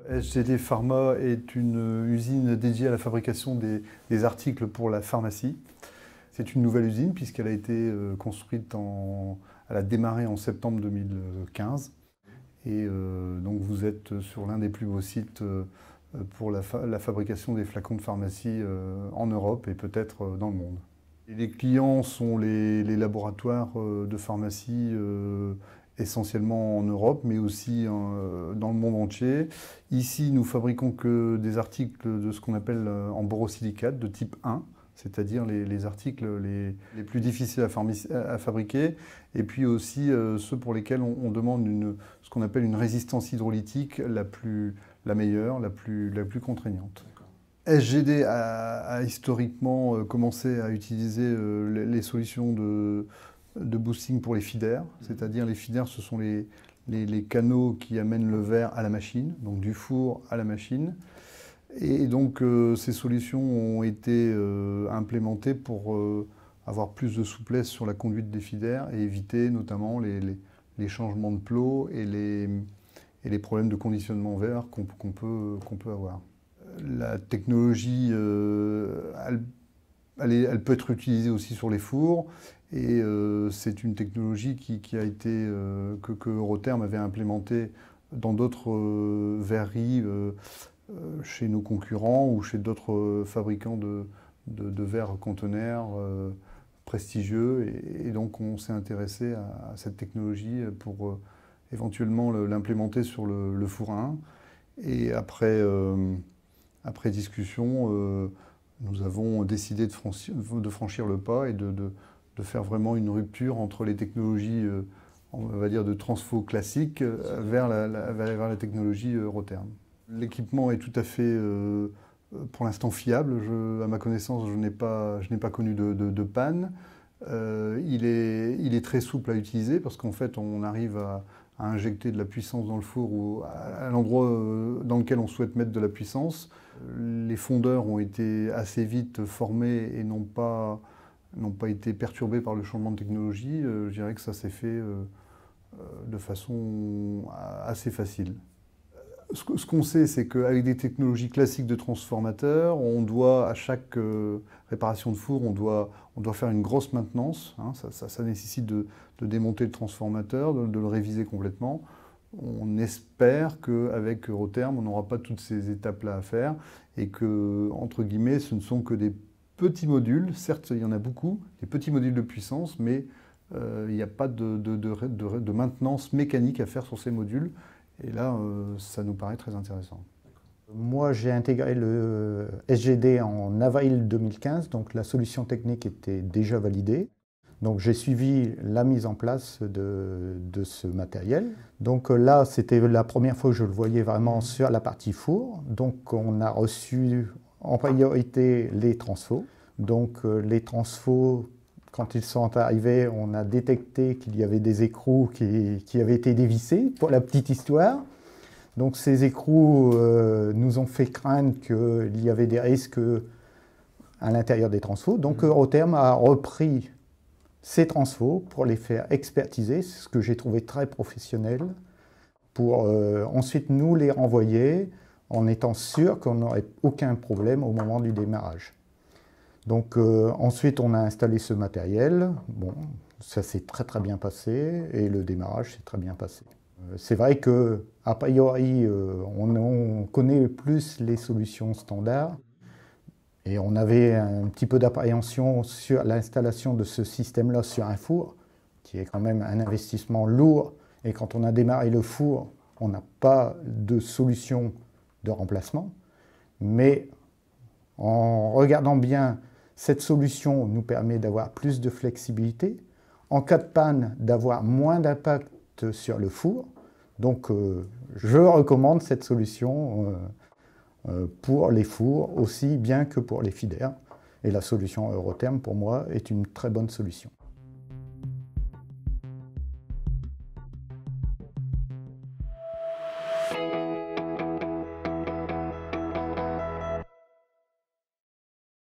SGD Pharma est une usine dédiée à la fabrication des articles pour la pharmacie. C'est une nouvelle usine puisqu'elle a été construite, elle a démarré en septembre 2015. Et donc vous êtes sur l'un des plus beaux sites pour la fabrication des flacons de pharmacie en Europe et peut-être dans le monde. Et les clients sont les laboratoires de pharmacie essentiellement en Europe, mais aussi dans le monde entier. Ici, nous fabriquons que des articles de ce qu'on appelle en borosilicate de type 1, c'est-à-dire les articles les plus difficiles à fabriquer, et puis aussi ceux pour lesquels on demande ce qu'on appelle une résistance hydrolytique la meilleure, la plus contraignante. SGD a historiquement commencé à utiliser les solutions de boosting pour les feeders, c'est-à-dire les feeders, ce sont les canaux qui amènent le verre à la machine, donc du four à la machine. Et donc ces solutions ont été implémentées pour avoir plus de souplesse sur la conduite des feeders et éviter notamment les changements de plot et les problèmes de conditionnement verre qu'on peut avoir. La technologie, elle peut être utilisée aussi sur les fours et c'est une technologie qui a été, que Eurotherm avait implémentée dans d'autres verreries chez nos concurrents ou chez d'autres fabricants de verres conteneurs prestigieux. Et donc on s'est intéressé à cette technologie pour éventuellement l'implémenter sur le four à 1. Et après discussion, nous avons décidé de franchir le pas et de faire vraiment une rupture entre les technologies, on va dire, de transfo classique vers la technologie Eurotherm. L'équipement est tout à fait, pour l'instant, fiable. À ma connaissance, je n'ai pas connu de panne. Il est très souple à utiliser parce qu'en fait, on arrive à injecter de la puissance dans le four ou à l'endroit dans lequel on souhaite mettre de la puissance. Les fondeurs ont été assez vite formés et n'ont pas été perturbés par le changement de technologie. Je dirais que ça s'est fait de façon assez facile. Ce qu'on sait, c'est qu'avec des technologies classiques de transformateurs, on doit, à chaque réparation de four, on doit faire une grosse maintenance. Hein, ça nécessite de démonter le transformateur, de le réviser complètement. On espère qu'avec Eurotherm, on n'aura pas toutes ces étapes-là à faire et que, entre guillemets, ce ne sont que des petits modules. Certes, il y en a beaucoup, des petits modules de puissance, mais il n'y a pas de maintenance mécanique à faire sur ces modules. Et là, ça nous paraît très intéressant. Moi, j'ai intégré le SGD en avril 2015, donc la solution technique était déjà validée. Donc j'ai suivi la mise en place de ce matériel. Donc là, c'était la première fois que je le voyais vraiment sur la partie four. Donc on a reçu en priorité les transfos. Donc les transfos, quand ils sont arrivés, on a détecté qu'il y avait des écrous qui avaient été dévissés, pour la petite histoire. Donc ces écrous nous ont fait craindre qu'il y avait des risques à l'intérieur des transfos. Donc Eurotherm a repris ces transfos pour les faire expertiser, ce que j'ai trouvé très professionnel, pour ensuite nous les renvoyer en étant sûr qu'on n'aurait aucun problème au moment du démarrage. Donc ensuite on a installé ce matériel, bon, ça s'est très bien passé et le démarrage s'est très bien passé. C'est vrai qu'a priori on connaît plus les solutions standards et on avait un petit peu d'appréhension sur l'installation de ce système-là sur un four, qui est quand même un investissement lourd, et quand on a démarré le four, on n'a pas de solution de remplacement, mais en regardant bien, cette solution nous permet d'avoir plus de flexibilité, en cas de panne, d'avoir moins d'impact sur le four. Donc je recommande cette solution pour les fours aussi bien que pour les feeders. Et la solution Eurotherm, pour moi, est une très bonne solution.